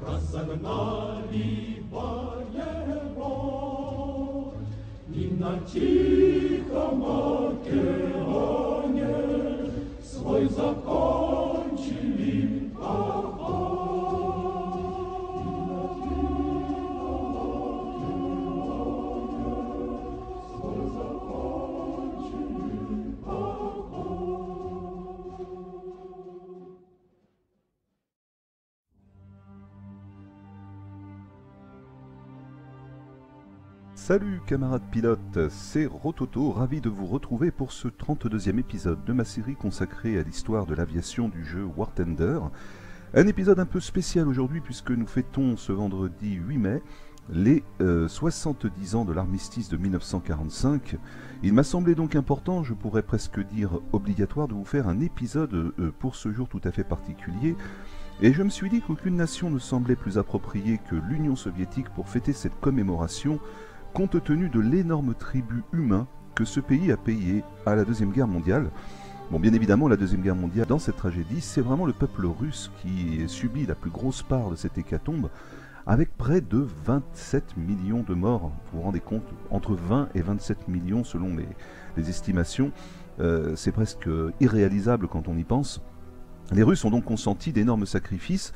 Разогнали воевод, и на тихом океане свой закончили Salut camarades pilotes, c'est Rototo, ravi de vous retrouver pour ce 32e épisode de ma série consacrée à l'histoire de l'aviation du jeu War Thunder. Un épisode un peu spécial aujourd'hui puisque nous fêtons ce vendredi 8 mai les 70 ans de l'armistice de 1945. Il m'a semblé donc important, je pourrais presque dire obligatoire, de vous faire un épisode pour ce jour tout à fait particulier. Et je me suis dit qu'aucune nation ne semblait plus appropriée que l'Union soviétique pour fêter cette commémoration, compte tenu de l'énorme tribut humain que ce pays a payé à la Deuxième Guerre mondiale. Bon, bien évidemment, la Deuxième Guerre mondiale, dans cette tragédie, c'est vraiment le peuple russe qui subit la plus grosse part de cette hécatombe, avec près de 27 millions de morts. Vous vous rendez compte, entre 20 et 27 millions selon les estimations, c'est presque irréalisable quand on y pense. Les Russes ont donc consenti d'énormes sacrifices,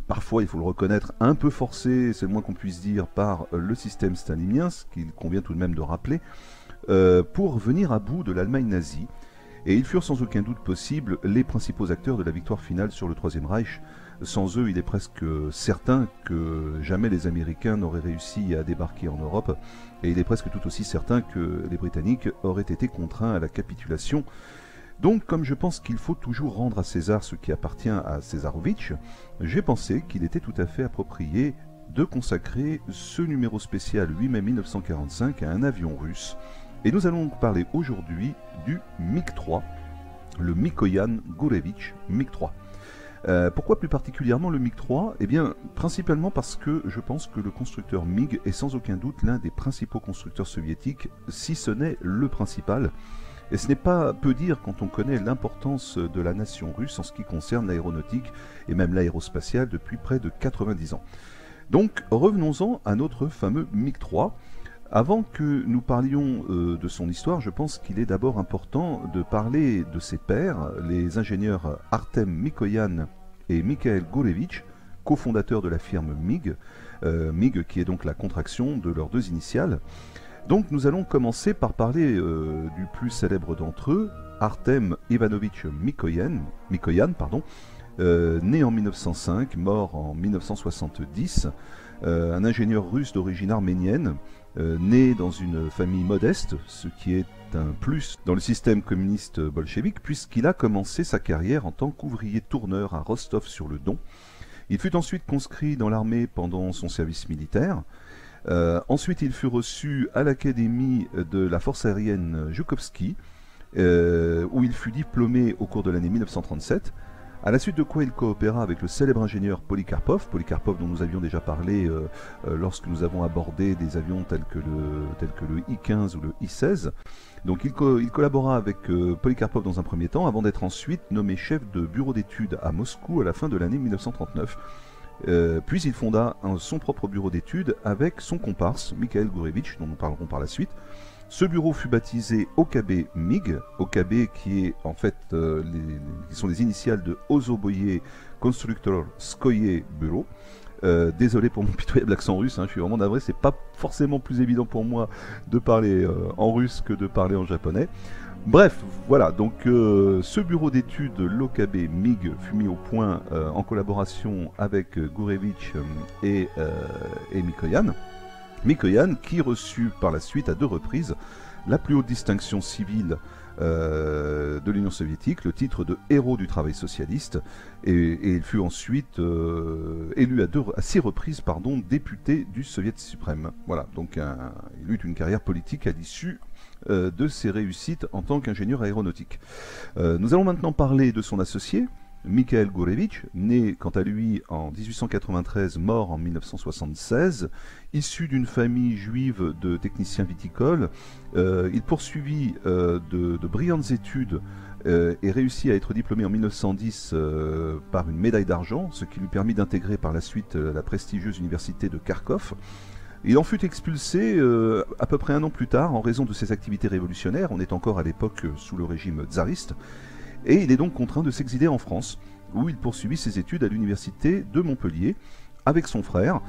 parfois, il faut le reconnaître, un peu forcé, c'est le moins qu'on puisse dire, par le système stalinien, ce qu'il convient tout de même de rappeler, pour venir à bout de l'Allemagne nazie. Et ils furent sans aucun doute possible les principaux acteurs de la victoire finale sur le Troisième Reich. Sans eux, il est presque certain que jamais les Américains n'auraient réussi à débarquer en Europe, et il est presque tout aussi certain que les Britanniques auraient été contraints à la capitulation. Donc, comme je pense qu'il faut toujours rendre à César ce qui appartient à Césarovitch, j'ai pensé qu'il était tout à fait approprié de consacrer ce numéro spécial 8 mai 1945 à un avion russe. Et nous allons donc parler aujourd'hui du MiG-3, le Mikoyan Gourevitch MiG-3. Pourquoi plus particulièrement le MiG-3 ? Eh bien, principalement parce que je pense que le constructeur MiG est sans aucun doute l'un des principaux constructeurs soviétiques, si ce n'est le principal. Et ce n'est pas peu dire quand on connaît l'importance de la nation russe en ce qui concerne l'aéronautique et même l'aérospatiale depuis près de 90 ans. Donc revenons-en à notre fameux MiG-3. Avant que nous parlions de son histoire, je pense qu'il est d'abord important de parler de ses pairs, les ingénieurs Artem Mikoyan et Mikhail Gourevitch, cofondateurs de la firme MiG, MiG qui est donc la contraction de leurs deux initiales. Donc nous allons commencer par parler du plus célèbre d'entre eux, Artem Ivanovitch Mikoyan, né en 1905, mort en 1970, un ingénieur russe d'origine arménienne, né dans une famille modeste, ce qui est un plus dans le système communiste bolchevique, puisqu'il a commencé sa carrière en tant qu'ouvrier tourneur à Rostov-sur-le-Don. Il fut ensuite conscrit dans l'armée pendant son service militaire. Ensuite, il fut reçu à l'académie de la force aérienne Joukovski, où il fut diplômé au cours de l'année 1937, à la suite de quoi il coopéra avec le célèbre ingénieur Polikarpov dont nous avions déjà parlé lorsque nous avons abordé des avions tels que le I-15 ou le I-16. Donc il collabora avec Polikarpov dans un premier temps, avant d'être ensuite nommé chef de bureau d'études à Moscou à la fin de l'année 1939. Puis il fonda son propre bureau d'études avec son comparse, Mikhail Gourevitch, dont nous parlerons par la suite. Ce bureau fut baptisé OKB MiG, OKB qui est en fait qui sont les initiales de Ozoboye Konstruktor Skoye Bureau. Désolé pour mon pitoyable accent russe, je suis vraiment navré, c'est pas forcément plus évident pour moi de parler en russe que de parler en japonais. Bref, voilà, donc ce bureau d'études, l'OKB MiG, fut mis au point en collaboration avec Gourevitch et Mikoyan. Mikoyan qui reçut par la suite à 2 reprises la plus haute distinction civile de l'Union soviétique, le titre de héros du travail socialiste, et il fut ensuite élu à 6 reprises député du Soviet suprême. Voilà, donc il eut une carrière politique à l'issue de ses réussites en tant qu'ingénieur aéronautique. Nous allons maintenant parler de son associé, Mikhail Gourevitch, né quant à lui en 1893, mort en 1976, issu d'une famille juive de techniciens viticoles. Il poursuivit de brillantes études et réussit à être diplômé en 1910 par une médaille d'argent, ce qui lui permit d'intégrer par la suite la prestigieuse université de Kharkov. Il en fut expulsé à peu près un an plus tard en raison de ses activités révolutionnaires. On est encore à l'époque sous le régime tsariste. Et il est donc contraint de s'exiler en France, où il poursuivit ses études à l'université de Montpellier avec son frère.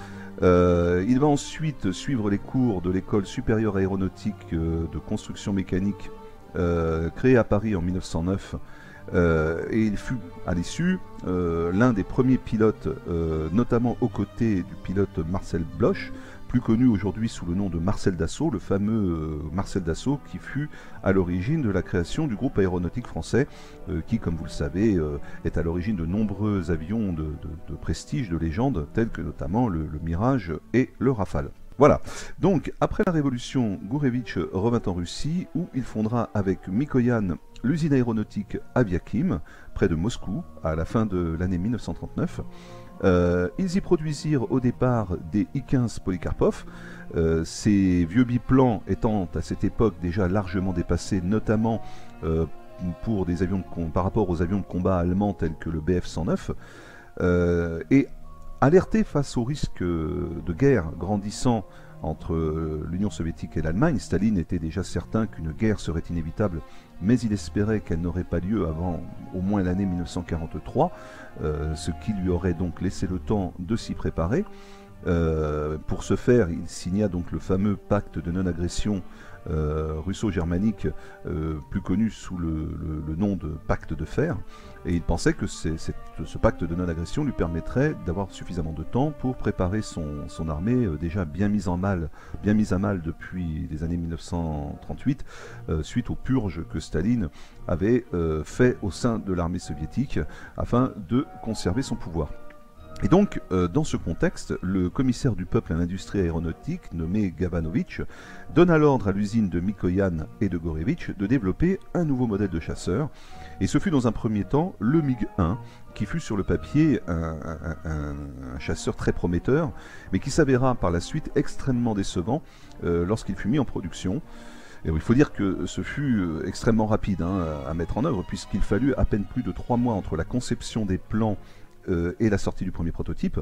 Il va ensuite suivre les cours de l'école supérieure aéronautique de construction mécanique créée à Paris en 1909. Et il fut à l'issue l'un des premiers pilotes, notamment aux côtés du pilote Marcel Bloch, plus connu aujourd'hui sous le nom de Marcel Dassault, le fameux Marcel Dassault qui fut à l'origine de la création du groupe aéronautique français, qui, comme vous le savez, est à l'origine de nombreux avions de prestige, de légende, tels que notamment le Mirage et le Rafale. Voilà, donc après la Révolution, Gourevitch revint en Russie, où il fondera avec Mikoyan l'usine aéronautique Aviakim, près de Moscou, à la fin de l'année 1939. Ils y produisirent au départ des I-15 Polikarpov, ces vieux biplans étant à cette époque déjà largement dépassés, notamment pour des avions par rapport aux avions de combat allemands tels que le Bf-109, et alertés face au risque de guerre grandissant entre l'Union soviétique et l'Allemagne, Staline était déjà certain qu'une guerre serait inévitable, mais il espérait qu'elle n'aurait pas lieu avant au moins l'année 1943, ce qui lui aurait donc laissé le temps de s'y préparer. Pour ce faire, il signa donc le fameux pacte de non-agression russo-germanique, plus connu sous le nom de pacte de fer, et il pensait que ce pacte de non-agression lui permettrait d'avoir suffisamment de temps pour préparer son armée déjà bien mise à mal depuis les années 1938, suite aux purges que Staline avait fait au sein de l'armée soviétique afin de conserver son pouvoir. Et donc, dans ce contexte, le commissaire du peuple à l'industrie aéronautique, nommé Gabanovitch, donna l'ordre à l'usine de Mikoyan et de Gourevitch de développer un nouveau modèle de chasseur. Et ce fut dans un premier temps le MiG-1, qui fut sur le papier un chasseur très prometteur, mais qui s'avéra par la suite extrêmement décevant lorsqu'il fut mis en production. Et il faut dire que ce fut extrêmement rapide à mettre en œuvre, puisqu'il fallut à peine plus de 3 mois entre la conception des plans et la sortie du premier prototype.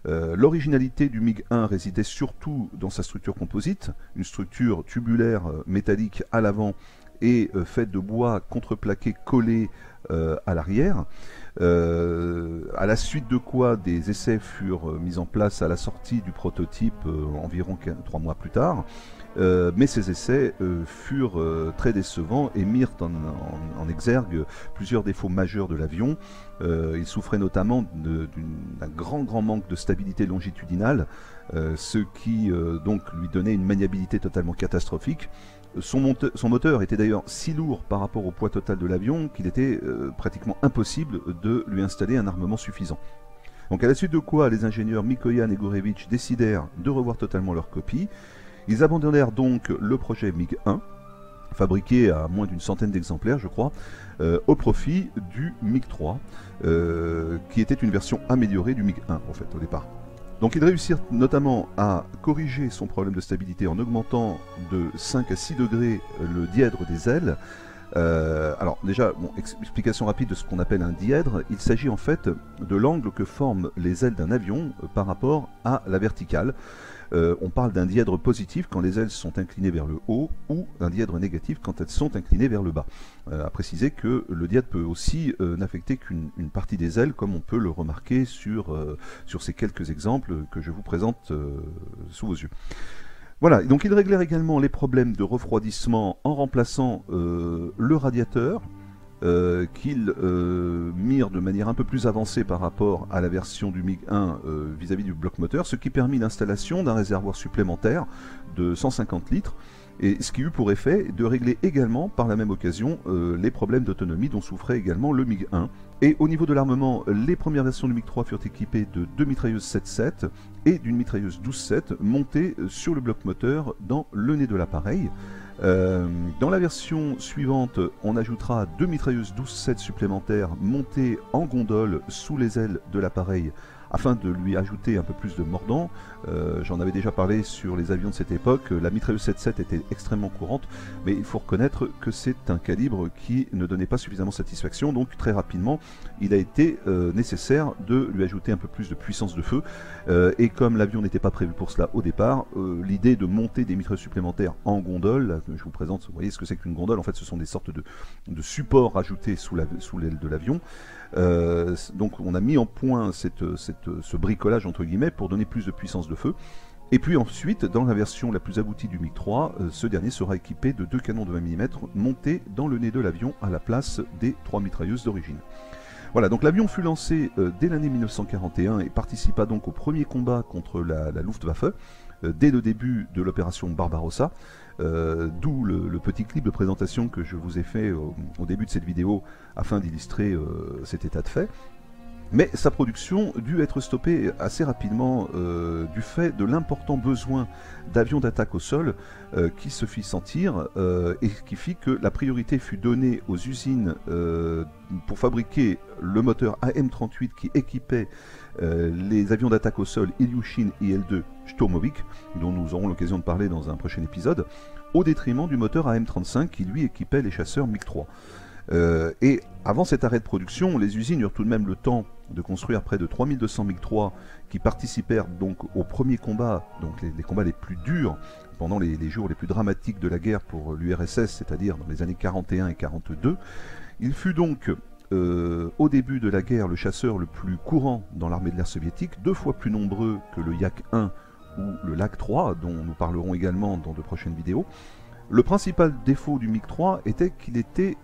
L'originalité du MiG-1 résidait surtout dans sa structure composite, une structure tubulaire métallique à l'avant et faite de bois contreplaqué collé à l'arrière. À la suite de quoi des essais furent mis en place à la sortie du prototype environ 3 mois plus tard. Mais ces essais furent très décevants et mirent en exergue plusieurs défauts majeurs de l'avion. Il souffrait notamment d'un grand manque de stabilité longitudinale, ce qui donc lui donnait une maniabilité totalement catastrophique. Son moteur était d'ailleurs si lourd par rapport au poids total de l'avion qu'il était pratiquement impossible de lui installer un armement suffisant. Donc à la suite de quoi les ingénieurs Mikoyan et Gourevitch décidèrent de revoir totalement leur copie. Ils abandonnèrent donc le projet MiG-1, fabriqué à moins d'une centaine d'exemplaires je crois, au profit du MiG-3, qui était une version améliorée du MiG-1 en fait au départ. Donc ils réussirent notamment à corriger son problème de stabilité en augmentant de 5 à 6 degrés le dièdre des ailes. Alors déjà, explication rapide de ce qu'on appelle un dièdre. Il s'agit en fait de l'angle que forment les ailes d'un avion par rapport à la verticale. On parle d'un dièdre positif quand les ailes sont inclinées vers le haut ou d'un dièdre négatif quand elles sont inclinées vers le bas. À préciser que le dièdre peut aussi n'affecter qu'une partie des ailes, comme on peut le remarquer sur ces quelques exemples que je vous présente sous vos yeux. Voilà, donc ils réglèrent également les problèmes de refroidissement en remplaçant le radiateur, qu'ils mirent de manière un peu plus avancée par rapport à la version du MiG-1 vis-à-vis du bloc moteur, ce qui permit l'installation d'un réservoir supplémentaire de 150 litres Et ce qui eut pour effet de régler également par la même occasion les problèmes d'autonomie dont souffrait également le MiG-1. Et au niveau de l'armement, les premières versions du MiG-3 furent équipées de 2 mitrailleuses 7.7 et d'une mitrailleuse 12.7 montée sur le bloc moteur dans le nez de l'appareil. Dans la version suivante, on ajoutera 2 mitrailleuses 12.7 supplémentaires montées en gondole sous les ailes de l'appareil afin de lui ajouter un peu plus de mordant. J'en avais déjà parlé sur les avions de cette époque, la mitrailleuse 7.7 était extrêmement courante, mais il faut reconnaître que c'est un calibre qui ne donnait pas suffisamment satisfaction, donc très rapidement il a été nécessaire de lui ajouter un peu plus de puissance de feu, et comme l'avion n'était pas prévu pour cela au départ, l'idée de monter des mitrailleuses supplémentaires en gondole, là, je vous présente, vous voyez ce que c'est qu'une gondole, en fait ce sont des sortes de supports ajoutés sous l'aile de l'avion. Donc on a mis en point ce bricolage entre guillemets pour donner plus de puissance de feu. Et puis ensuite, dans la version la plus aboutie du MiG-3, ce dernier sera équipé de 2 canons de 20 mm montés dans le nez de l'avion à la place des 3 mitrailleuses d'origine. Voilà, donc l'avion fut lancé dès l'année 1941 et participa donc au premier combat contre la Luftwaffe dès le début de l'opération Barbarossa. D'où le petit clip de présentation que je vous ai fait au début de cette vidéo afin d'illustrer cet état de fait. Mais sa production dut être stoppée assez rapidement du fait de l'important besoin d'avions d'attaque au sol qui se fit sentir et qui fit que la priorité fut donnée aux usines pour fabriquer le moteur AM38 qui équipait les avions d'attaque au sol Ilyushin IL-2 Shturmovik, dont nous aurons l'occasion de parler dans un prochain épisode, au détriment du moteur AM35 qui lui équipait les chasseurs MiG-3. Et avant cet arrêt de production, les usines eurent tout de même le temps de construire près de 3200 MiG-3 qui participèrent donc aux premiers combats, donc les combats les plus durs pendant les jours les plus dramatiques de la guerre pour l'URSS, c'est-à-dire dans les années 41 et 42. Il fut donc au début de la guerre le chasseur le plus courant dans l'armée de l'air soviétique, 2 fois plus nombreux que le Yak-1 ou le Lag-3, dont nous parlerons également dans de prochaines vidéos. Le principal défaut du MiG-3 était qu'il était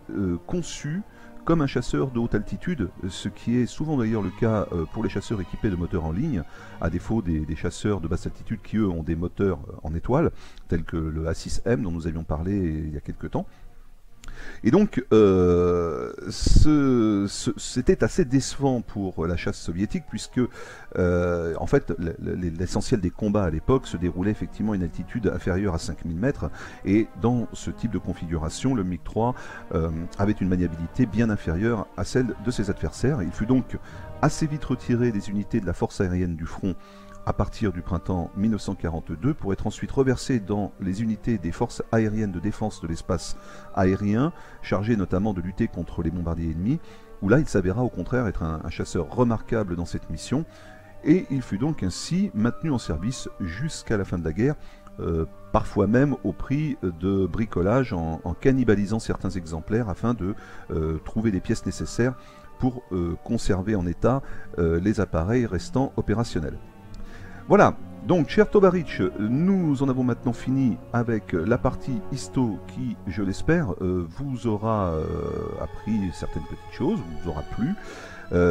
conçu comme un chasseur de haute altitude, ce qui est souvent d'ailleurs le cas pour les chasseurs équipés de moteurs en ligne, à défaut des chasseurs de basse altitude qui eux ont des moteurs en étoile, tels que le A6M dont nous avions parlé il y a quelques temps. Et donc, c'était assez décevant pour la chasse soviétique, puisque, en fait, l'essentiel des combats à l'époque se déroulait effectivement à une altitude inférieure à 5000 mètres, et dans ce type de configuration, le MiG-3 avait une maniabilité bien inférieure à celle de ses adversaires. Il fut donc assez vite retiré des unités de la force aérienne du front à partir du printemps 1942 pour être ensuite reversé dans les unités des forces aériennes de défense de l'espace aérien, chargées notamment de lutter contre les bombardiers ennemis, où là il s'avéra au contraire être un chasseur remarquable dans cette mission, et il fut donc ainsi maintenu en service jusqu'à la fin de la guerre, parfois même au prix de bricolage en cannibalisant certains exemplaires afin de trouver les pièces nécessaires pour conserver en état les appareils restants opérationnels. Voilà, donc cher Tovarich, nous en avons maintenant fini avec la partie histo qui, je l'espère, vous aura appris certaines petites choses, vous aura plu.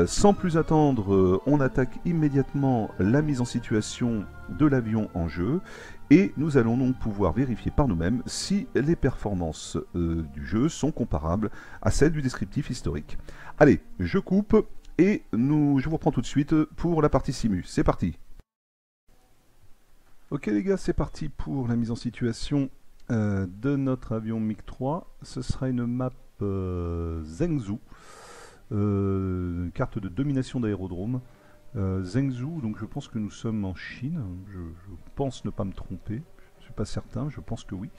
Sans plus attendre, on attaque immédiatement la mise en situation de l'avion en jeu et nous allons donc pouvoir vérifier par nous-mêmes si les performances du jeu sont comparables à celles du descriptif historique. Allez, je coupe et je vous reprends tout de suite pour la partie simu. C'est parti! Ok les gars, c'est parti pour la mise en situation de notre avion MiG-3. Ce sera une map Zhengzhou, carte de domination d'aérodrome. Zhengzhou, donc je pense que nous sommes en Chine, je pense ne pas me tromper, je ne suis pas certain, je pense que oui.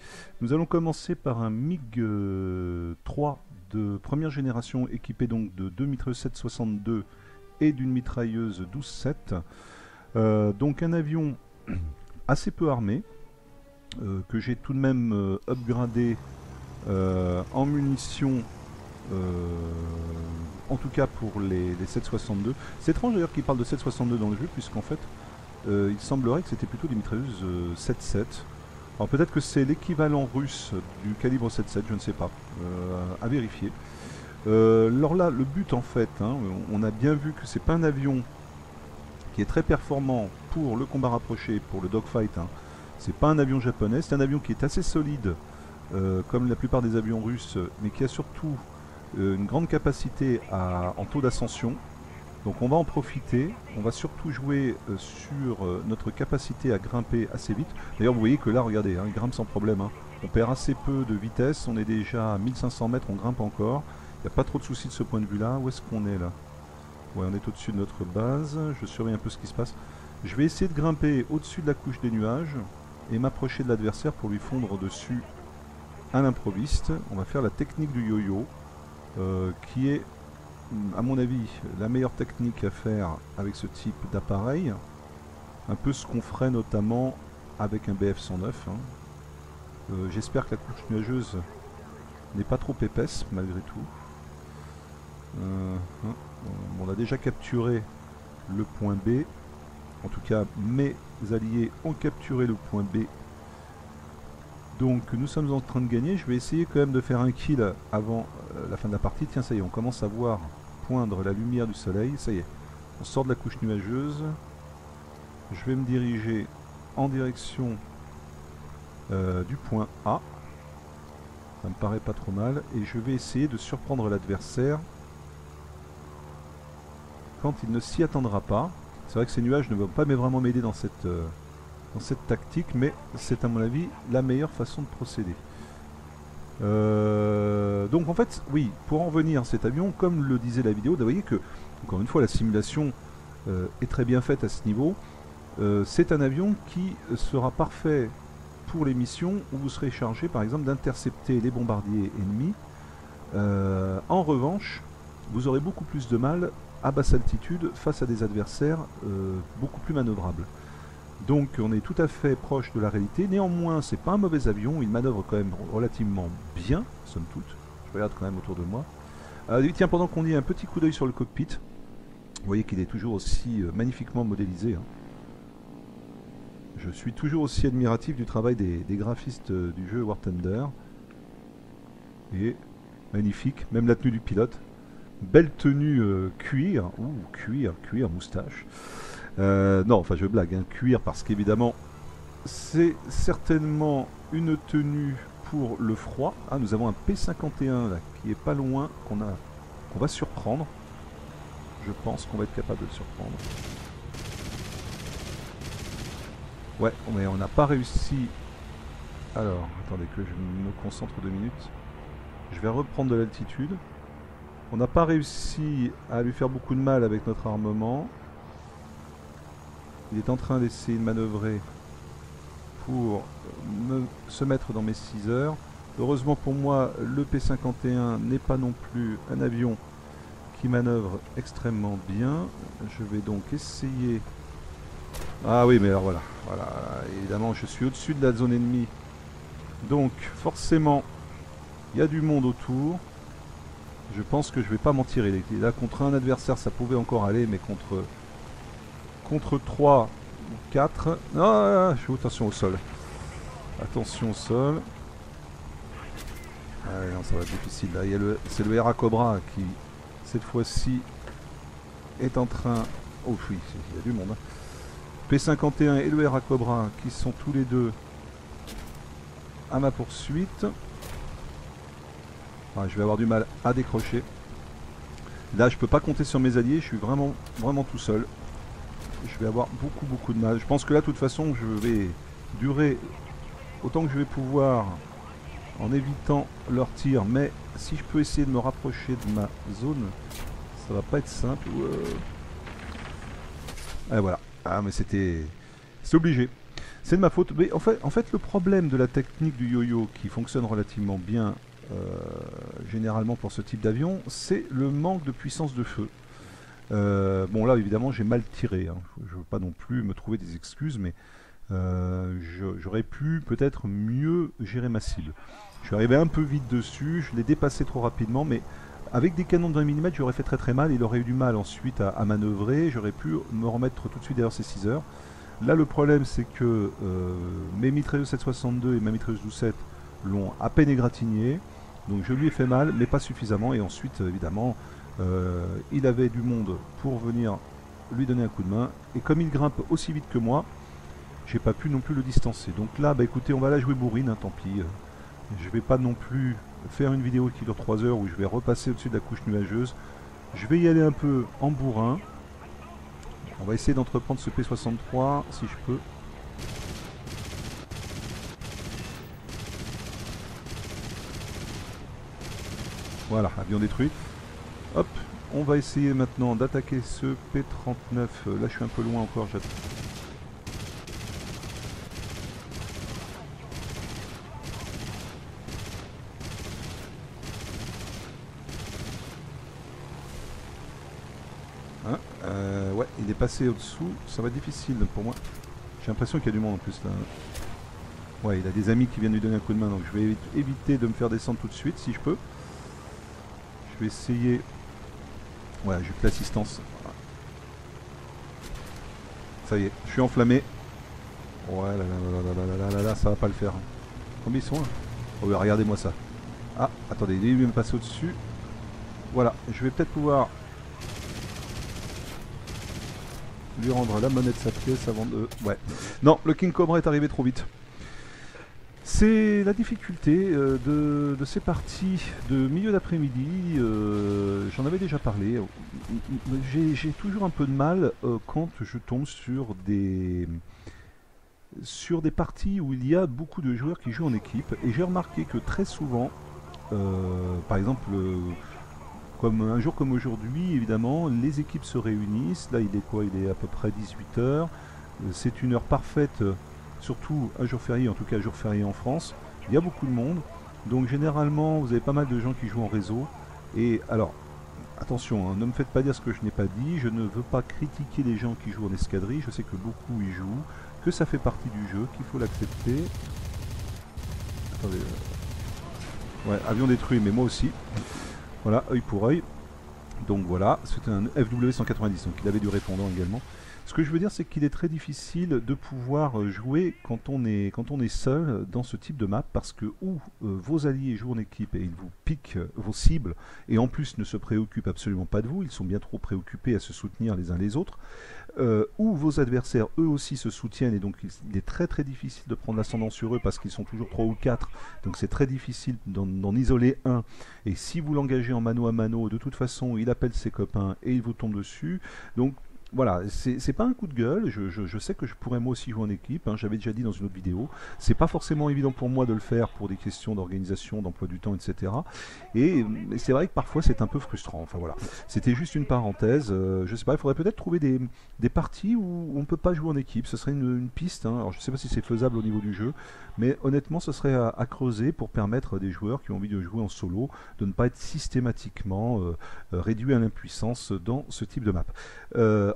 Nous allons commencer par un MiG-3 de première génération équipé donc de 2 mitrailleuses 7.62 et d'une mitrailleuse 12.7. Donc un avion assez peu armé, que j'ai tout de même upgradé en munitions, en tout cas pour les 7.62. C'est étrange d'ailleurs qu'il parle de 7.62 dans le jeu, puisqu'en fait il semblerait que c'était plutôt des mitrailleuses 7.7. Alors peut-être que c'est l'équivalent russe du calibre 7.7, je ne sais pas, à vérifier. Alors là, le but en fait, hein, on a bien vu que c'est pas un avion qui est très performant pour le combat rapproché, pour le dogfight, hein. C'est pas un avion japonais, c'est un avion qui est assez solide, comme la plupart des avions russes, mais qui a surtout une grande capacité en taux d'ascension. Donc on va en profiter, on va surtout jouer sur notre capacité à grimper assez vite. D'ailleurs vous voyez que là, regardez, hein, il grimpe sans problème. Hein. On perd assez peu de vitesse, on est déjà à 1500 mètres, on grimpe encore. Il n'y a pas trop de soucis de ce point de vue-là. Où est-ce qu'on est là? Ouais, on est au-dessus de notre base, je surveille un peu ce qui se passe. Je vais essayer de grimper au-dessus de la couche des nuages et m'approcher de l'adversaire pour lui fondre dessus à l'improviste. On va faire la technique du yo-yo, qui est, à mon avis, la meilleure technique à faire avec ce type d'appareil. Un peu ce qu'on ferait notamment avec un BF-109. Hein. J'espère que la couche nuageuse n'est pas trop épaisse malgré tout. On a déjà capturé le point B. En tout cas, mes alliés ont capturé le point B. Donc nous sommes en train de gagner. Je vais essayer quand même de faire un kill avant la fin de la partie. Tiens, ça y est, on commence à voir poindre la lumière du soleil. Ça y est, on sort de la couche nuageuse. Je vais me diriger en direction du point A. Ça me paraît pas trop mal. Et je vais essayer de surprendre l'adversaire quand il ne s'y attendra pas. C'est vrai que ces nuages ne vont pas vraiment m'aider dans cette tactique, mais c'est à mon avis la meilleure façon de procéder. Donc en fait, oui, pour en revenir à cet avion, comme le disait la vidéo, vous voyez que, encore une fois, la simulation est très bien faite à ce niveau. C'est un avion qui sera parfait pour les missions où vous serez chargé, par exemple, d'intercepter les bombardiers ennemis. En revanche, vous aurez beaucoup plus de mal à basse altitude face à des adversaires beaucoup plus manœuvrables. Donc on est tout à fait proche de la réalité. Néanmoins, c'est pas un mauvais avion, il manœuvre quand même relativement bien, somme toute. Je regarde quand même autour de moi. Tiens, pendant qu'on y a un petit coup d'œil sur le cockpit, vous voyez qu'il est toujours aussi magnifiquement modélisé. Hein. Je suis toujours aussi admiratif du travail des graphistes du jeu War Thunder. Et magnifique, même la tenue du pilote. Belle tenue cuir, ouh, cuir, moustache. Non, enfin je blague, hein, cuir parce qu'évidemment c'est certainement une tenue pour le froid. Ah, nous avons un P51 là qui est pas loin, qu'on va surprendre. Je pense qu'on va être capable de le surprendre. Ouais, mais on n'a pas réussi. Alors, attendez que je me concentre 2 minutes. Je vais reprendre de l'altitude. On n'a pas réussi à lui faire beaucoup de mal avec notre armement. Il est en train d'essayer de manœuvrer pour se mettre dans mes 6 heures. Heureusement pour moi, le P51 n'est pas non plus un avion qui manœuvre extrêmement bien. Je vais donc essayer... Ah oui, mais alors voilà. Évidemment, je suis au-dessus de la zone ennemie. Donc, forcément, il y a du monde autour. Je pense que je vais pas m'en tirer. Là, contre un adversaire, ça pouvait encore aller, mais contre 3 ou 4... Ah, je fais attention au sol. Attention au sol. Ah, non, ça va être difficile. Là, c'est le Hera Cobra qui, cette fois-ci, est en train... Oh oui, il y a du monde. Hein. P51 et le Hera Cobra qui sont tous les deux à ma poursuite. Ah, je vais avoir du mal à décrocher. Là, je peux pas compter sur mes alliés. Je suis vraiment tout seul. Je vais avoir beaucoup de mal. Je pense que là, de toute façon, je vais durer autant que je vais pouvoir en évitant leurs tirs. Mais si je peux essayer de me rapprocher de ma zone, ça va pas être simple. Et voilà. Ah, mais c'est obligé. C'est de ma faute. Mais en fait, le problème de la technique du yo-yo qui fonctionne relativement bien, généralement pour ce type d'avion, c'est le manque de puissance de feu. Bon, là, évidemment, j'ai mal tiré. Hein. Je ne veux pas non plus me trouver des excuses, mais j'aurais pu peut-être mieux gérer ma cible. Je suis arrivé un peu vite dessus, je l'ai dépassé trop rapidement, mais avec des canons de 20 mm, j'aurais fait très mal. Il aurait eu du mal ensuite à manœuvrer. J'aurais pu me remettre tout de suite derrière ces 6 heures. Là, le problème, c'est que mes mitrailleuses 762 et ma mitrailleuse 12-7 l'ont à peine égratigné. Donc je lui ai fait mal, mais pas suffisamment. Et ensuite, évidemment, il avait du monde pour venir lui donner un coup de main. Et comme il grimpe aussi vite que moi, j'ai pas pu non plus le distancer. Donc là, bah écoutez, on va la jouer bourrine, hein, tant pis. Je vais pas non plus faire une vidéo qui dure 3 heures où je vais repasser au-dessus de la couche nuageuse. Je vais y aller un peu en bourrin. On va essayer d'entreprendre ce P63 si je peux. Voilà, avion détruit. Hop, on va essayer maintenant d'attaquer ce P39. Là, je suis un peu loin encore. Hein, ouais, il est passé au-dessous. Ça va être difficile pour moi. J'ai l'impression qu'il y a du monde en plus là. Ouais, il a des amis qui viennent lui donner un coup de main. Donc je vais éviter de me faire descendre tout de suite si je peux. Je vais essayer... Ouais, j'ai que l'assistance. Ça y est, je suis enflammé. Ouais, là, ça va pas le faire. Combien ils sont là? Oh, bah, regardez-moi ça. Ah, attendez, il vient me passer au-dessus. Voilà, je vais peut-être pouvoir lui rendre la monnaie de sa pièce avant de... Ouais. Non, le King Cobra est arrivé trop vite. C'est la difficulté de ces parties de milieu d'après-midi. J'en avais déjà parlé. J'ai toujours un peu de mal quand je tombe sur des parties où il y a beaucoup de joueurs qui jouent en équipe. Et j'ai remarqué que très souvent, par exemple, comme un jour comme aujourd'hui, évidemment, les équipes se réunissent. Là, il est quoi? Il est à peu près 18 h. C'est une heure parfaite. Surtout un jour férié, en tout cas un jour férié en France, il y a beaucoup de monde. Donc généralement, vous avez pas mal de gens qui jouent en réseau. Et alors, attention, hein, ne me faites pas dire ce que je n'ai pas dit. Je ne veux pas critiquer les gens qui jouent en escadrille. Je sais que beaucoup y jouent, que ça fait partie du jeu, qu'il faut l'accepter. Attendez. Ouais, avion détruit, mais moi aussi. Voilà, œil pour œil. Donc voilà, c'était un FW 190, donc il avait du répondant également. Ce que je veux dire, c'est qu'il est très difficile de pouvoir jouer quand on est seul dans ce type de map, parce que ou vos alliés jouent en équipe et ils vous piquent vos cibles, et en plus ne se préoccupent absolument pas de vous, ils sont bien trop préoccupés à se soutenir les uns les autres, ou vos adversaires eux aussi se soutiennent, et donc il est très très difficile de prendre l'ascendant sur eux, parce qu'ils sont toujours 3 ou 4, donc c'est très difficile d'en isoler un, et si vous l'engagez en mano à mano, de toute façon il appelle ses copains et il vous tombe dessus, donc voilà, c'est pas un coup de gueule, je sais que je pourrais moi aussi jouer en équipe, hein, j'avais déjà dit dans une autre vidéo, c'est pas forcément évident pour moi de le faire pour des questions d'organisation, d'emploi du temps, etc. Et c'est vrai que parfois c'est un peu frustrant, enfin voilà, c'était juste une parenthèse, je sais pas, il faudrait peut-être trouver des parties où on peut pas jouer en équipe, ce serait une piste, hein. Alors je sais pas si c'est faisable au niveau du jeu, mais honnêtement ce serait à creuser pour permettre à des joueurs qui ont envie de jouer en solo de ne pas être systématiquement réduits à l'impuissance dans ce type de map.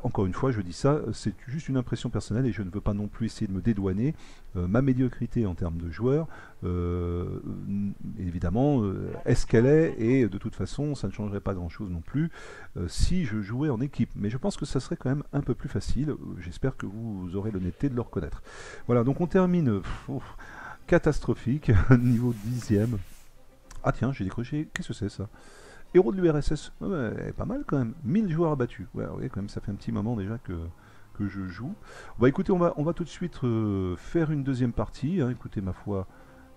Encore une fois, je dis ça, c'est juste une impression personnelle et je ne veux pas non plus essayer de me dédouaner. Ma médiocrité en termes de joueurs, évidemment, est-ce qu'elle est, et de toute façon, ça ne changerait pas grand-chose non plus si je jouais en équipe. Mais je pense que ça serait quand même un peu plus facile. J'espère que vous aurez l'honnêteté de le reconnaître. Voilà, donc on termine catastrophique, niveau 10e. Ah tiens, j'ai décroché, qu'est-ce que c'est ça? Héros de l'URSS, ouais, pas mal quand même, 1000 joueurs abattus. Ouais, ouais, quand même, ça fait un petit moment déjà que je joue. Bah écoutez, on va tout de suite faire une deuxième partie, hein. Écoutez, ma foi,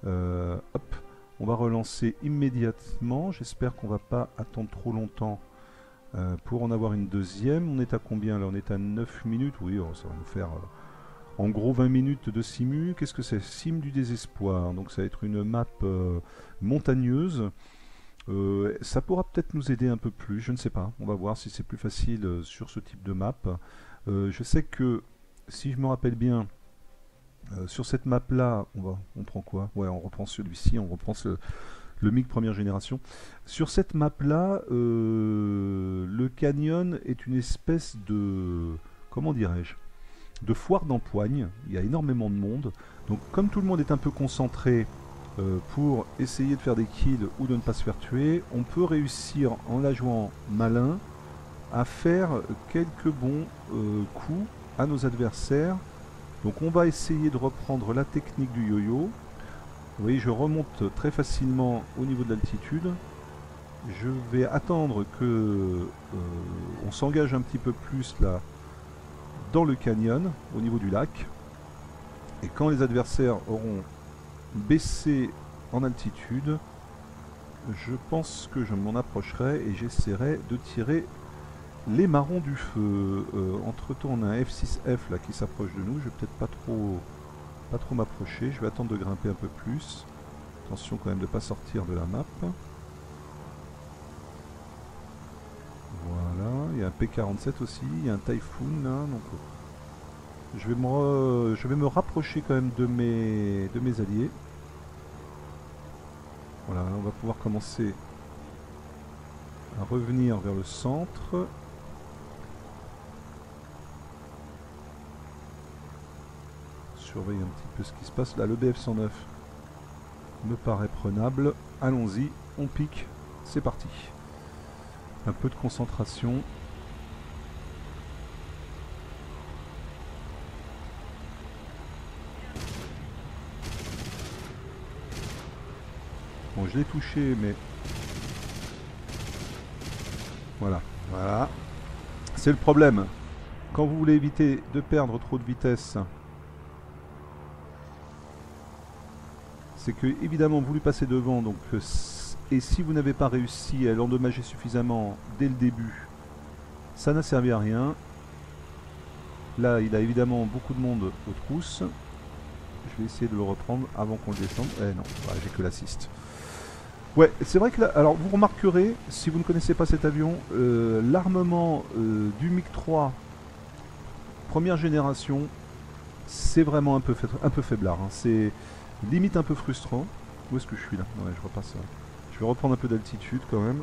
hop, on va relancer immédiatement. J'espère qu'on va pas attendre trop longtemps pour en avoir une deuxième. On est à combien là? On est à 9 minutes, oui, oh, ça va nous faire en gros 20 minutes de simu. Qu'est-ce que c'est? Sim du désespoir, donc ça va être une map montagneuse. Ça pourra peut-être nous aider un peu plus, je ne sais pas, on va voir si c'est plus facile sur ce type de map. Je sais que, si je me rappelle bien, sur cette map là, on prend quoi? Ouais, on reprend celui-ci, on reprend le MiG première génération. Sur cette map là, le canyon est une espèce de, comment dirais-je, de foire d'empoigne, il y a énormément de monde, donc comme tout le monde est un peu concentré pour essayer de faire des kills ou de ne pas se faire tuer, on peut réussir en la jouant malin à faire quelques bons coups à nos adversaires. Donc on va essayer de reprendre la technique du yo-yo. Vous voyez, je remonte très facilement au niveau de l'altitude. Je vais attendre que on s'engage un petit peu plus là dans le canyon au niveau du lac. Et quand les adversaires auront baissé en altitude, je pense que je m'en approcherai et j'essaierai de tirer les marrons du feu. Entre temps on a un F6F là qui s'approche de nous, je vais peut-être pas trop m'approcher, je vais attendre de grimper un peu plus. Attention quand même de ne pas sortir de la map. Voilà, il y a un P47 aussi, il y a un Typhoon là, donc je vais me rapprocher quand même de mes alliés. Voilà, on va pouvoir commencer à revenir vers le centre. Surveiller un petit peu ce qui se passe. Là, le BF-109 me paraît prenable. Allons-y, on pique, c'est parti. Un peu de concentration. Bon, je l'ai touché, mais... Voilà, voilà. C'est le problème. Quand vous voulez éviter de perdre trop de vitesse, c'est que, évidemment, vous lui passez devant, donc... Et si vous n'avez pas réussi à l'endommager suffisamment dès le début, ça n'a servi à rien. Là, il a évidemment beaucoup de monde aux trousses. Je vais essayer de le reprendre avant qu'on le descende. Eh non, ouais, j'ai que l'assist. Ouais, c'est vrai que là, alors vous remarquerez, si vous ne connaissez pas cet avion, l'armement du MiG-3 première génération, c'est vraiment un peu faiblard. Hein. C'est limite un peu frustrant. Où est-ce que je suis là? Ouais, je repasse. Je vais reprendre un peu d'altitude quand même.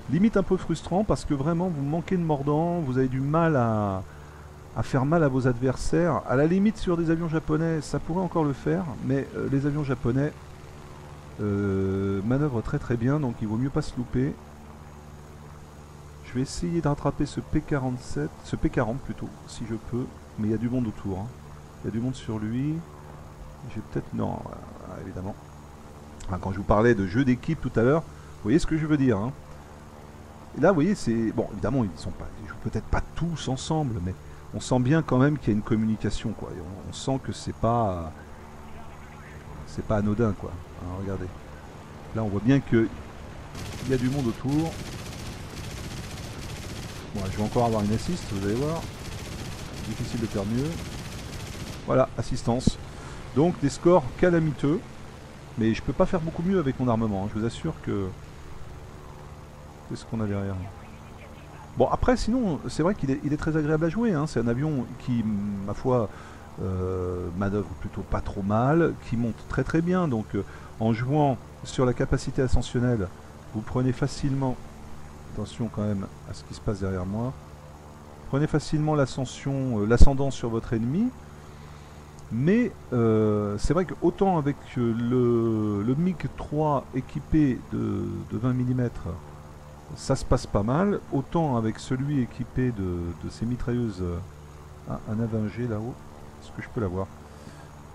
Limite un peu frustrant parce que vraiment vous manquez de mordant, vous avez du mal à faire mal à vos adversaires. À la limite sur des avions japonais, ça pourrait encore le faire, mais les avions japonais manœuvrent très très bien, donc il vaut mieux pas se louper. Je vais essayer de rattraper ce P47, ce P40 plutôt, si je peux, mais il y a du monde autour. Hein. Il y a du monde sur lui. J'ai peut-être... Non, évidemment. Enfin, quand je vous parlais de jeu d'équipe tout à l'heure, vous voyez ce que je veux dire. Hein. Et là, vous voyez, c'est... Bon, évidemment, ils sont pas... Ils jouent peut-être pas tous ensemble, mais on sent bien quand même qu'il y a une communication, quoi. Et on sent que c'est pas... C'est pas anodin, quoi. Hein, regardez. Là, on voit bien que il y a du monde autour. Bon, je vais encore avoir une assist, vous allez voir. Difficile de faire mieux. Voilà, assistance. Donc, des scores calamiteux. Mais je peux pas faire beaucoup mieux avec mon armement. Hein. Je vous assure que... Qu'est-ce qu'on a derrière? Bon, après, sinon, c'est vrai qu'il est très agréable à jouer. Hein. C'est un avion qui, ma foi, manœuvre plutôt pas trop mal, qui monte très très bien. Donc, en jouant sur la capacité ascensionnelle, vous prenez facilement... Attention quand même à ce qui se passe derrière moi. Prenez facilement l'ascendant sur votre ennemi. Mais c'est vrai que autant avec le MiG-3 équipé de 20 mm, ça se passe pas mal, autant avec celui équipé de ces mitrailleuses... Ah, un A20G là-haut, est-ce que je peux l'avoir?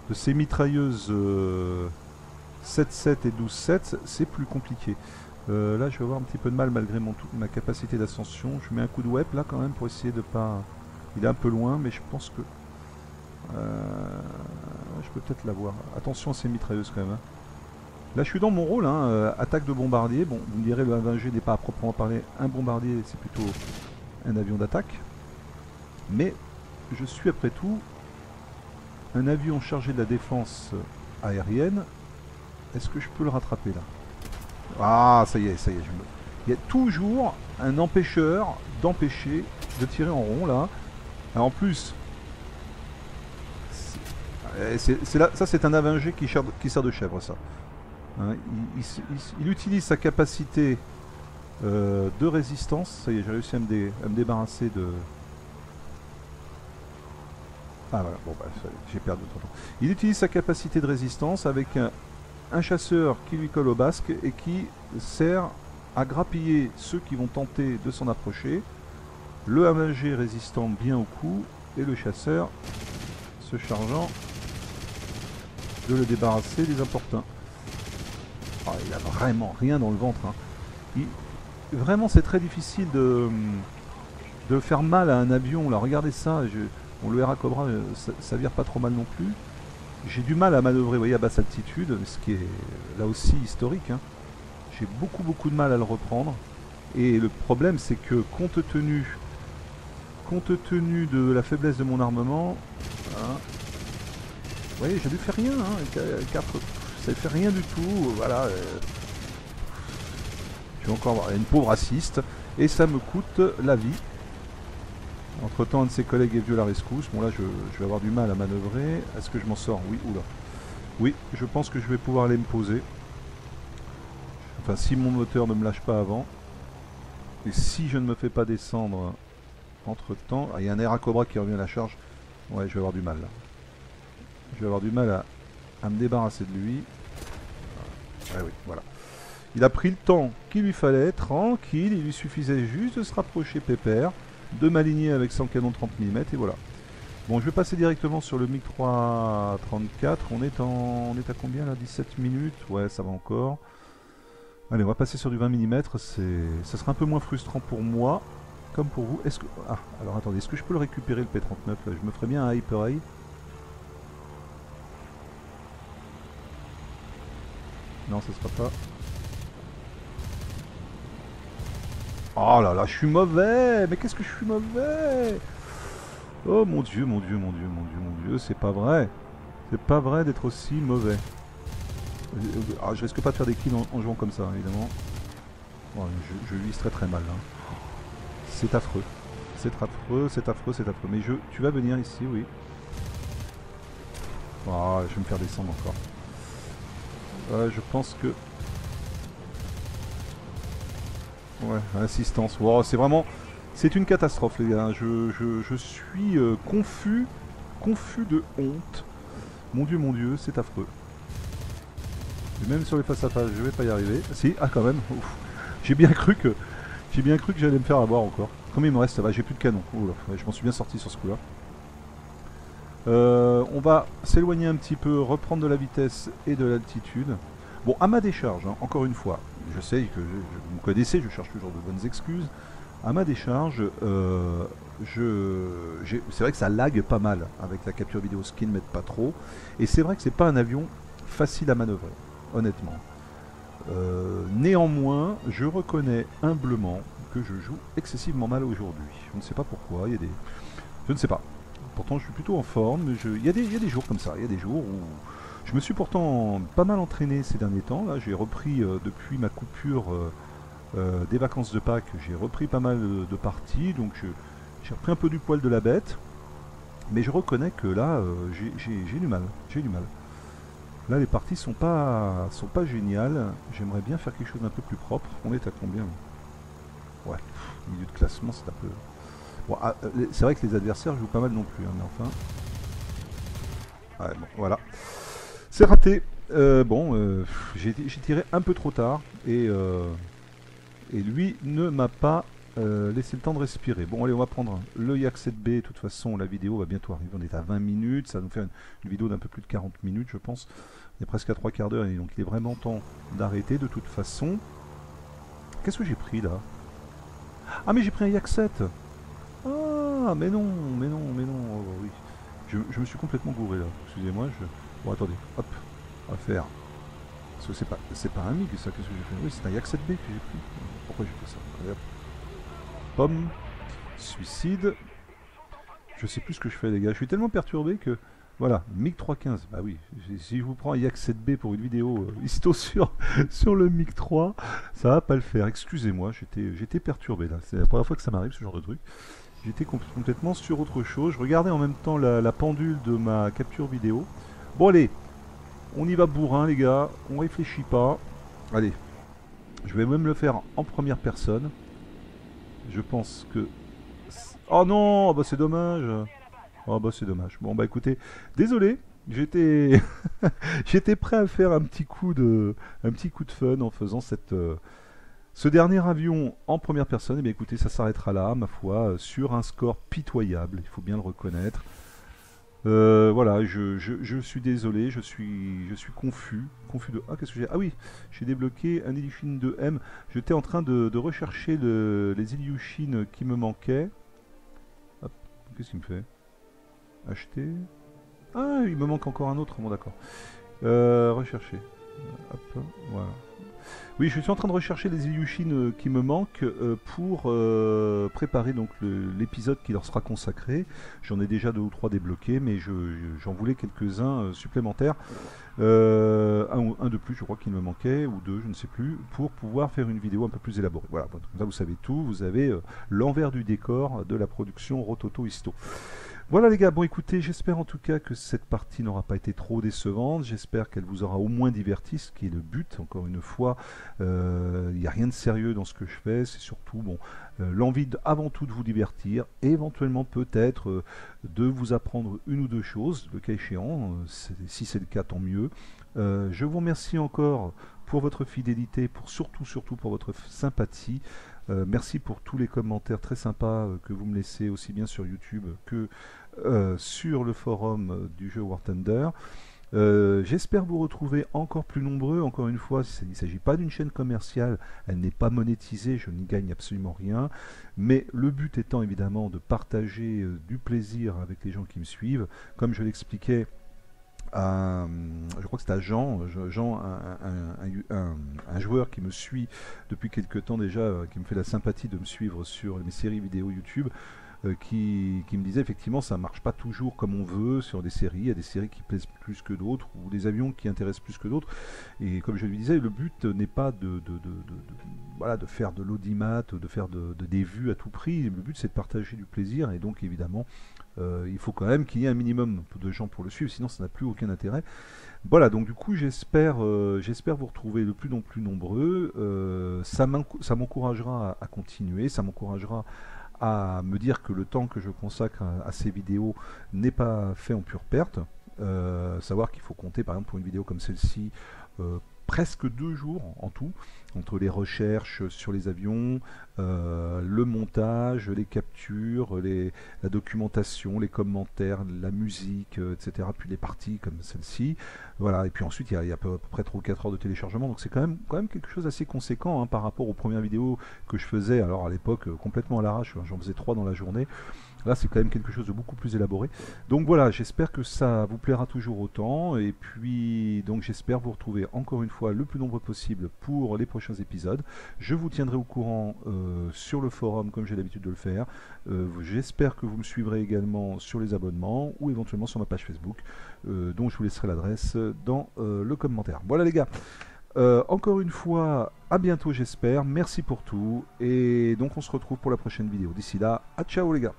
De ces mitrailleuses 7.7 et 12.7, c'est plus compliqué. Là je vais avoir un petit peu de mal malgré ma capacité d'ascension. Je mets un coup de web là quand même pour essayer de pas... Il est un peu loin mais je pense que... je peux peut-être l'avoir. Attention à ces mitrailleuses quand même. Hein. Là je suis dans mon rôle, hein, attaque de bombardier. Bon, vous me direz le A20G n'est pas à proprement parler un bombardier, c'est plutôt un avion d'attaque. Mais je suis après tout un avion chargé de la défense aérienne. Est-ce que je peux le rattraper là? Ah, ça y est, il y a toujours un empêcheur d'empêcher de tirer en rond là. Alors, en plus, ça c'est un A20G qui sert de chèvre ça. Hein, il utilise sa capacité de résistance. Ça y est, j'ai réussi à me débarrasser de... Ah voilà, bon bah j'ai perdu d'autres temps. Il utilise sa capacité de résistance avec un chasseur qui lui colle au basque et qui sert à grappiller ceux qui vont tenter de s'en approcher. Le A20G résistant bien au coup et le chasseur se chargeant de le débarrasser des importuns. Oh, il a vraiment rien dans le ventre. Hein. Vraiment c'est très difficile de faire mal à un avion. Là, regardez ça, on le RA Cobra, ça vire pas trop mal non plus. J'ai du mal à manœuvrer, vous voyez, à basse altitude, ce qui est là aussi historique. Hein. J'ai beaucoup de mal à le reprendre. Et le problème, c'est que compte tenu de la faiblesse de mon armement, hein, vous voyez, je lui fais rien. Hein, 4, ça ne fait rien du tout. Voilà. Je vais encore avoir une pauvre assiste. Et ça me coûte la vie. Entre temps, un de ses collègues est venu à la rescousse. Bon, là, je vais avoir du mal à manœuvrer. Est-ce que je m'en sors? Oui, oula. Oui, je pense que je vais pouvoir aller me poser. Enfin, si mon moteur ne me lâche pas avant. Et si je ne me fais pas descendre entre temps. Ah, il y a un air à cobra qui revient à la charge. Ouais, je vais avoir du mal là. Je vais avoir du mal à me débarrasser de lui. Ah oui, voilà. Il a pris le temps qu'il lui fallait, tranquille. Il lui suffisait juste de se rapprocher pépère, de m'aligner avec son canon 30 mm et voilà. Bon, je vais passer directement sur le MiG 334. On est à combien là? 17 minutes. Ouais, ça va encore. Allez, on va passer sur du 20 mm. Ça sera un peu moins frustrant pour moi, comme pour vous. Est-ce que... Ah, alors attendez, est-ce que je peux le récupérer le P39 là? Je me ferais bien un Hyper Eye. Non, ça sera pas. Oh là là, je suis mauvais. Mais qu'est-ce que je suis mauvais? Oh mon dieu, mon dieu, mon dieu, mon dieu, mon dieu, c'est pas vrai. C'est pas vrai d'être aussi mauvais. Ah, je risque pas de faire des kills en jouant comme ça, évidemment. Bon, je vise très mal là. C'est affreux. C'est affreux, c'est affreux, c'est affreux. Mais tu vas venir ici, oui. Ah, je vais me faire descendre encore. Je pense que... Ouais, assistance. Wow, c'est vraiment... C'est une catastrophe, les gars. Je suis confus de honte. Mon dieu, c'est affreux. Et même sur les face à face, je vais pas y arriver. Si, ah quand même. J'ai bien cru que j'allais me faire avoir encore. Combien il me reste? Ça va, j'ai plus de canon. Oula, ouais, je m'en suis bien sorti sur ce coup-là. On va s'éloigner un petit peu, reprendre de la vitesse et de l'altitude. Bon, à ma décharge, hein, encore une fois, je sais que vous me connaissez, je cherche toujours de bonnes excuses. À ma décharge, c'est vrai que ça lag pas mal avec la capture vidéo, ce qui ne m'aide pas trop. Et c'est vrai que c'est pas un avion facile à manœuvrer, honnêtement. Néanmoins, je reconnais humblement que je joue excessivement mal aujourd'hui. Je ne sais pas pourquoi, il y a des... Je ne sais pas. Pourtant, je suis plutôt en forme, mais il y a des jours comme ça, il y a des jours où... Je me suis pourtant pas mal entraîné ces derniers temps. Là, j'ai repris, depuis ma coupure des vacances de Pâques, j'ai repris pas mal de parties, donc j'ai repris un peu du poil de la bête. Mais je reconnais que là, j'ai du mal. J'ai du mal. Là, les parties sont pas géniales. J'aimerais bien faire quelque chose d'un peu plus propre. On est à combien? Ouais, milieu de classement, c'est un peu... Bon, c'est vrai que les adversaires jouent pas mal non plus, hein, mais enfin... Ouais, bon, voilà. C'est raté. J'ai tiré un peu trop tard et lui ne m'a pas laissé le temps de respirer. Bon, allez, on va prendre le Yak 7B. De toute façon, la vidéo va bientôt arriver. On est à 20 minutes. Ça va nous faire une vidéo d'un peu plus de 40 minutes, je pense. On est presque à 3/4 d'heure et donc il est vraiment temps d'arrêter de toute façon. Qu'est-ce que j'ai pris là? Ah, mais j'ai pris un Yak 7. Ah, mais non. Oh, oui. Je me suis complètement gouré là. Excusez-moi, Bon, attendez, hop, on va faire. Parce que c'est pas un MiG ça, qu'est-ce que j'ai fait? Oui, c'est un Yak 7B que j'ai pris. Pourquoi j'ai fait ça? Allez, hop. Pomme, suicide. Je sais plus ce que je fais, les gars. Je suis tellement perturbé que. Voilà, MiG 315. Bah oui, si je vous prends un Yak 7B pour une vidéo histo sur le MiG 3, ça va pas le faire. Excusez-moi, j'étais perturbé là. C'est la première fois que ça m'arrive ce genre de truc. J'étais complètement sur autre chose. Je regardais en même temps la pendule de ma capture vidéo. Bon allez, on y va bourrin les gars, on réfléchit pas. Allez, je vais même le faire en première personne. Je pense que... Oh non, bah c'est dommage. Oh bah c'est dommage. Bon bah écoutez, désolé, j'étais j'étais prêt à faire un petit coup de fun en faisant ce dernier avion en première personne. Et bien écoutez, ça s'arrêtera là, ma foi, sur un score pitoyable, il faut bien le reconnaître. Voilà, je suis désolé, je suis confus de... Ah, qu'est-ce que j'ai? Ah oui, j'ai débloqué un Ilyushin 2M. J'étais en train de rechercher les Ilyushin qui me manquaient. Hop, qu'est-ce qu'il me fait? Acheter. Ah, il me manque encore un autre, bon d'accord. Rechercher. Hop, voilà. Oui, je suis en train de rechercher les Ilyushin qui me manquent pour préparer donc l'épisode qui leur sera consacré. J'en ai déjà 2 ou 3 débloqués, mais j'en voulais quelques-uns supplémentaires. Un de plus, je crois qu'il me manquait, ou 2, je ne sais plus, pour pouvoir faire une vidéo un peu plus élaborée. Voilà, comme ça vous savez tout, vous avez l'envers du décor de la production Rototo Histo. Voilà les gars, bon écoutez, j'espère en tout cas que cette partie n'aura pas été trop décevante, j'espère qu'elle vous aura au moins diverti, ce qui est le but, encore une fois, il n'y a rien de sérieux dans ce que je fais, c'est surtout bon, l'envie avant tout de vous divertir, et éventuellement peut-être de vous apprendre une ou deux choses, le cas échéant, si c'est le cas tant mieux. Je vous remercie encore pour votre fidélité, pour surtout pour votre sympathie. Merci pour tous les commentaires très sympas que vous me laissez aussi bien sur YouTube que sur le forum du jeu War Thunder. J'espère vous retrouver encore plus nombreux. Encore une fois, il ne s'agit pas d'une chaîne commerciale, elle n'est pas monétisée, je n'y gagne absolument rien. Mais le but étant évidemment de partager du plaisir avec les gens qui me suivent. Comme je l'expliquais, je crois que c'est à Jean, un joueur qui me suit depuis quelques temps déjà, qui me fait la sympathie de me suivre sur mes séries vidéo YouTube, qui me disait effectivement ça marche pas toujours comme on veut sur des séries, il y a des séries qui plaisent plus que d'autres, ou des avions qui intéressent plus que d'autres, et comme je lui disais, le but n'est pas voilà, de faire de l'audimat, de faire des vues à tout prix, le but c'est de partager du plaisir, et donc évidemment il faut quand même qu'il y ait un minimum de gens pour le suivre, sinon ça n'a plus aucun intérêt. Voilà, donc du coup j'espère vous retrouver de plus en plus nombreux, ça m'encouragera à continuer, ça m'encouragera à me dire que le temps que je consacre à ces vidéos n'est pas fait en pure perte. Savoir qu'il faut compter par exemple pour une vidéo comme celle-ci presque 2 jours en tout, entre les recherches sur les avions, le montage, les captures, la documentation, les commentaires, la musique, etc. Puis les parties comme celle-ci. Voilà, et puis ensuite il y a à peu près 3 ou 4 heures de téléchargement, donc c'est quand même quelque chose d'assez conséquent hein, par rapport aux premières vidéos que je faisais, alors à l'époque complètement à l'arrache, j'en faisais 3 dans la journée. Là, c'est quand même quelque chose de beaucoup plus élaboré. Donc voilà, j'espère que ça vous plaira toujours autant. Et puis, donc j'espère vous retrouver encore une fois le plus nombreux possible pour les prochains épisodes. Je vous tiendrai au courant sur le forum, comme j'ai l'habitude de le faire. J'espère que vous me suivrez également sur les abonnements ou éventuellement sur ma page Facebook, dont je vous laisserai l'adresse dans le commentaire. Voilà les gars. Encore une fois, à bientôt j'espère. Merci pour tout. Et donc on se retrouve pour la prochaine vidéo. D'ici là, à ciao les gars.